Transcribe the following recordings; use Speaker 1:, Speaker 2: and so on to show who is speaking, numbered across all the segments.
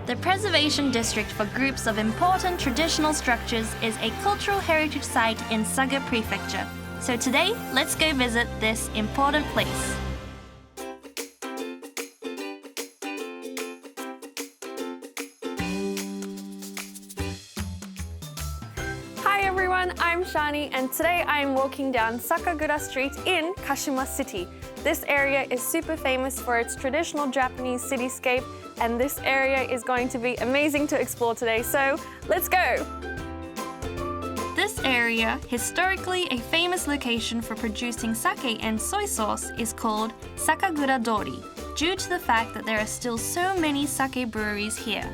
Speaker 1: The preservation district for groups of important traditional structures is a cultural heritage site in Saga Prefecture. So today, let's go visit this important place.
Speaker 2: Hi everyone, I'm Shani and today I am walking down Sakagura Street in Kashima City. This area is super famous for its traditional Japanese cityscape and this area is going to be amazing to explore today, so let's go!
Speaker 1: This area, historically a famous location for producing sake and soy sauce, is called Sakagura Dori, due to the fact that there are still so many sake breweries here.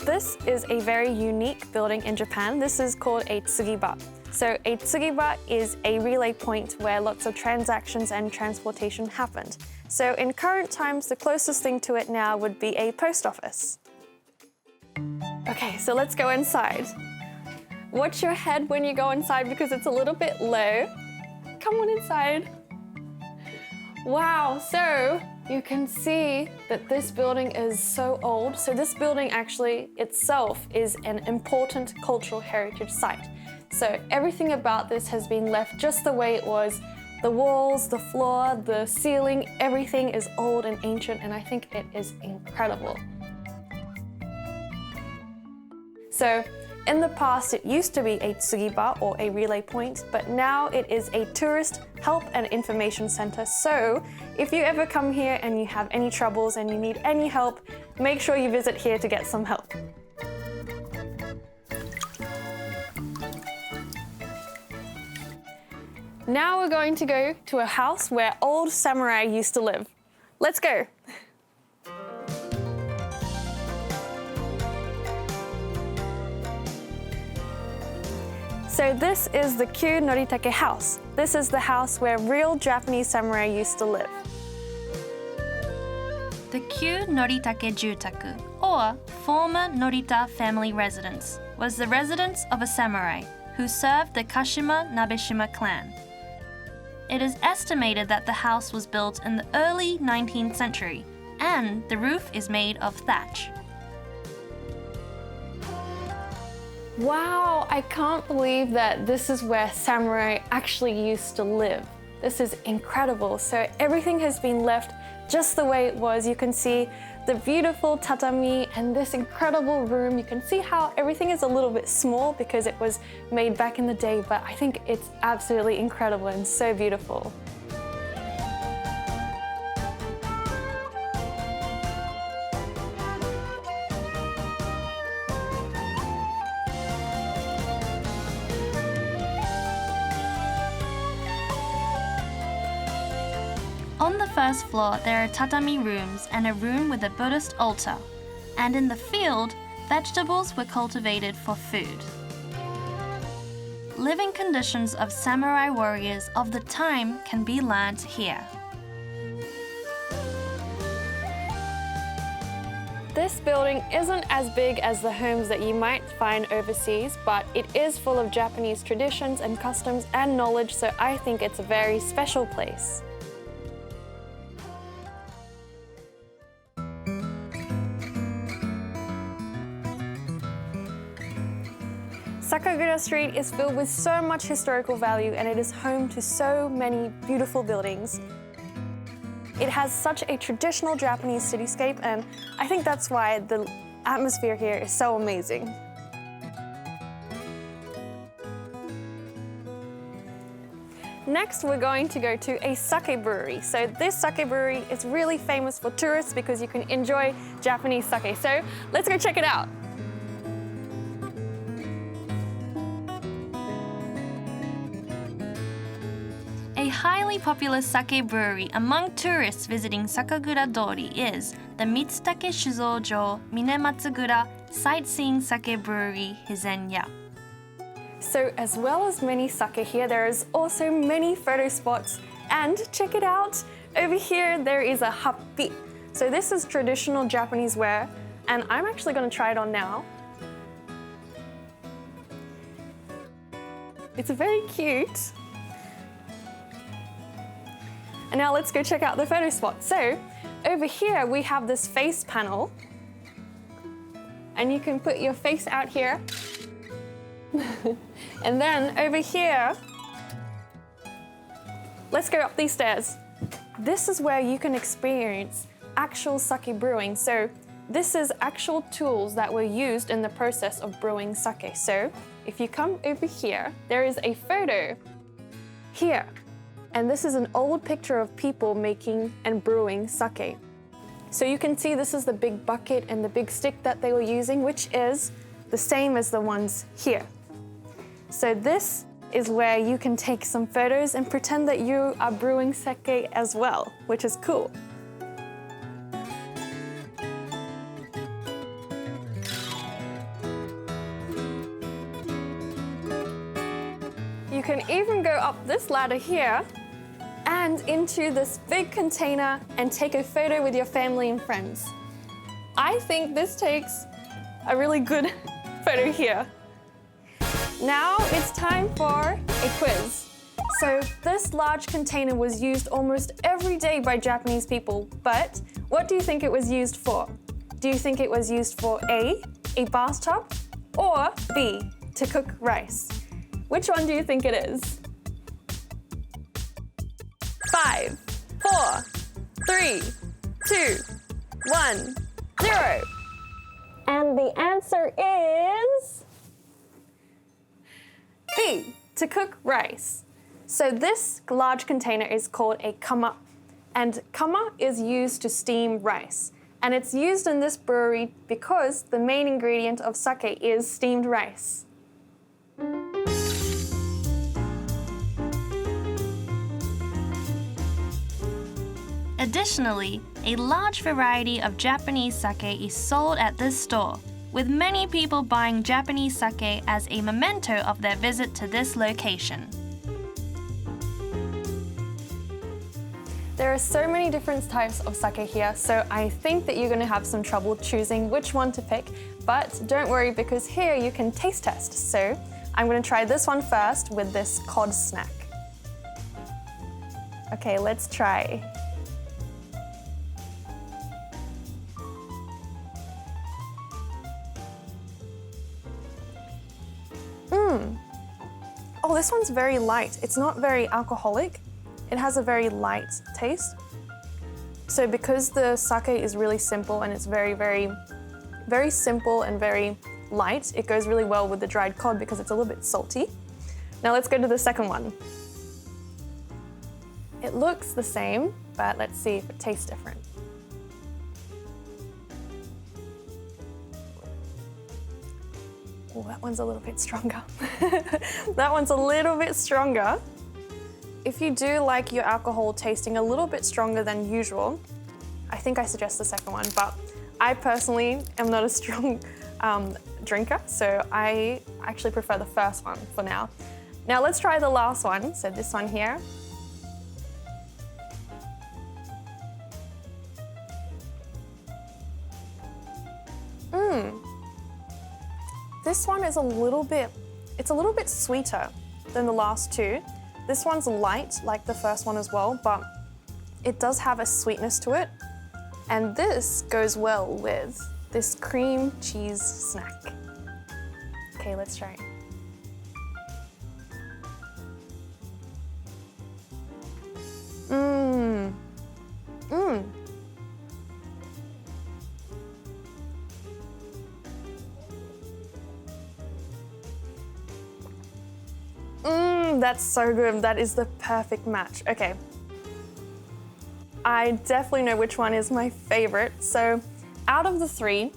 Speaker 2: This is a very unique building in Japan. This is called a tsugiba. So a tsugiba is a relay point where lots of transactions and transportation happened. So in current times, the closest thing to it now would be a post office. Okay, so let's go inside. Watch your head when you go inside because it's a little bit low. Come on inside. Wow, so you can see that this building is so old. So this building actually itself is an important cultural heritage site. So everything about this has been left just the way it was. The walls, the floor, the ceiling, everything is old and ancient, and I think it is incredible. So in the past, it used to be a tsugiba or a relay point, but now it is a tourist help and information center. So if you ever come here and you have any troubles and you need any help, make sure you visit here to get some help. Now we're going to go to a house where old samurai used to live. Let's go. So this is the Kyu Noritake house. This is the house where real Japanese samurai used to live.
Speaker 1: The Kyu Noritake Jutaku, or former Norita family residence, was the residence of a samurai who served the Kashima Nabeshima clan. It is estimated that the house was built in the early 19th century, and the roof is made of thatch.
Speaker 2: Wow, I can't believe that this is where samurai actually used to live. This is incredible. So everything has been left just the way it was. You can see the beautiful tatami and this incredible room. You can see how everything is a little bit small because it was made back in the day, but I think it's absolutely incredible and so beautiful.
Speaker 1: On the first floor, there are tatami rooms and a room with a Buddhist altar. And in the field, vegetables were cultivated for food. Living conditions of samurai warriors of the time can be learnt here.
Speaker 2: This building isn't as big as the homes that you might find overseas, but it is full of Japanese traditions and customs and knowledge, so I think it's a very special place. Sakagura Street is filled with so much historical value and it is home to so many beautiful buildings. It has such a traditional Japanese cityscape and I think that's why the atmosphere here is so amazing. Next, we're going to go to a sake brewery. So this sake brewery is really famous for tourists because you can enjoy Japanese sake. So let's go check it out.
Speaker 1: A highly popular sake brewery among tourists visiting Sakagura Dori is the Mitsutake Shuzoujo Minematsugura Sightseeing Sake Brewery Hizen.
Speaker 2: So as well as many sake here, there is also many photo spots. And check it out, over here there is a happi. So this is traditional Japanese wear, and I'm actually going to try it on now. It's very cute. And now let's go check out the photo spot. So Over here, we have this face panel. And you can put your face out here. And then over here, let's go up these stairs. This is where you can experience actual sake brewing. So this is actual tools that were used in the process of brewing sake. So if you come over here, there is a photo here. And this is an old picture of people making and brewing sake. So you can see this is the big bucket and the big stick that they were using, which is the same as the ones here. So this is where you can take some photos and pretend that you are brewing sake as well, which is cool. You can even go up this ladder here and into this big container and take a photo with your family and friends. I think this takes a really good photo here. Now it's time for a quiz. So this large container was used almost every day by Japanese people, but what do you think it was used for? Do you think it was used for A, a bathtub, or B, to cook rice? Which one do you think it is? 5, 4, 3, 2, 1, 0. And the answer is B, to cook rice. So this large container is called a kama, and kama is used to steam rice. And it's used in this brewery because the main ingredient of sake is steamed rice.
Speaker 1: Additionally, a large variety of Japanese sake is sold at this store, with many people buying Japanese sake as a memento of their visit to this location.
Speaker 2: There are so many different types of sake here, so I think that you're going to have some trouble choosing which one to pick, but don't worry because here you can taste test. So I'm going to try this one first with this cod snack. Okay, let's try. Oh, this one's very light. It's not very alcoholic. It has a very light taste. So because the sake is really simple and it's very, very, very simple and very light, it goes really well with the dried cod because it's a little bit salty. Now let's go to the second one. It looks the same, but let's see if it tastes different. Oh, that one's a little bit stronger. That one's a little bit stronger. If you do like your alcohol tasting a little bit stronger than usual, I think I suggest the second one, but I personally am not a strong drinker, so I actually prefer the first one for now. Now let's try the last one, so this one here. This one is a little bit sweeter than the last two. This one's light, like the first one as well, but it does have a sweetness to it. And this goes well with this cream cheese snack. Okay, let's try it. That's so good. That is the perfect match. Okay. I definitely know which one is my favorite. So out of the three,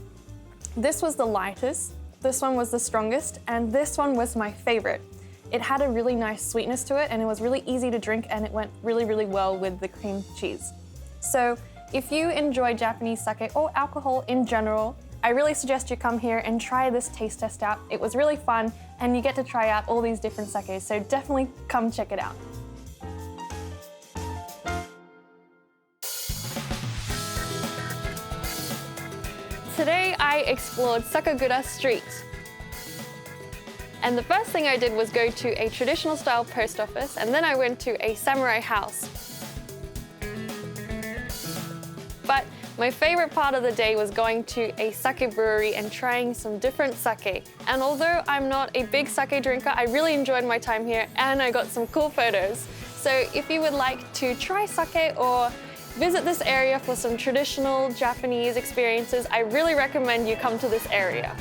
Speaker 2: this was the lightest, this one was the strongest, and this one was my favorite. It had a really nice sweetness to it, and it was really easy to drink, and it went really, really well with the cream cheese. So if you enjoy Japanese sake or alcohol in general, I really suggest you come here and try this taste test out. It was really fun, and you get to try out all these different sakes, so definitely come check it out. Today I explored Sakagura Street. And the first thing I did was go to a traditional style post office, and then I went to a samurai house. My favorite part of the day was going to a sake brewery and trying some different sake. And although I'm not a big sake drinker, I really enjoyed my time here and I got some cool photos. So if you would like to try sake or visit this area for some traditional Japanese experiences, I really recommend you come to this area.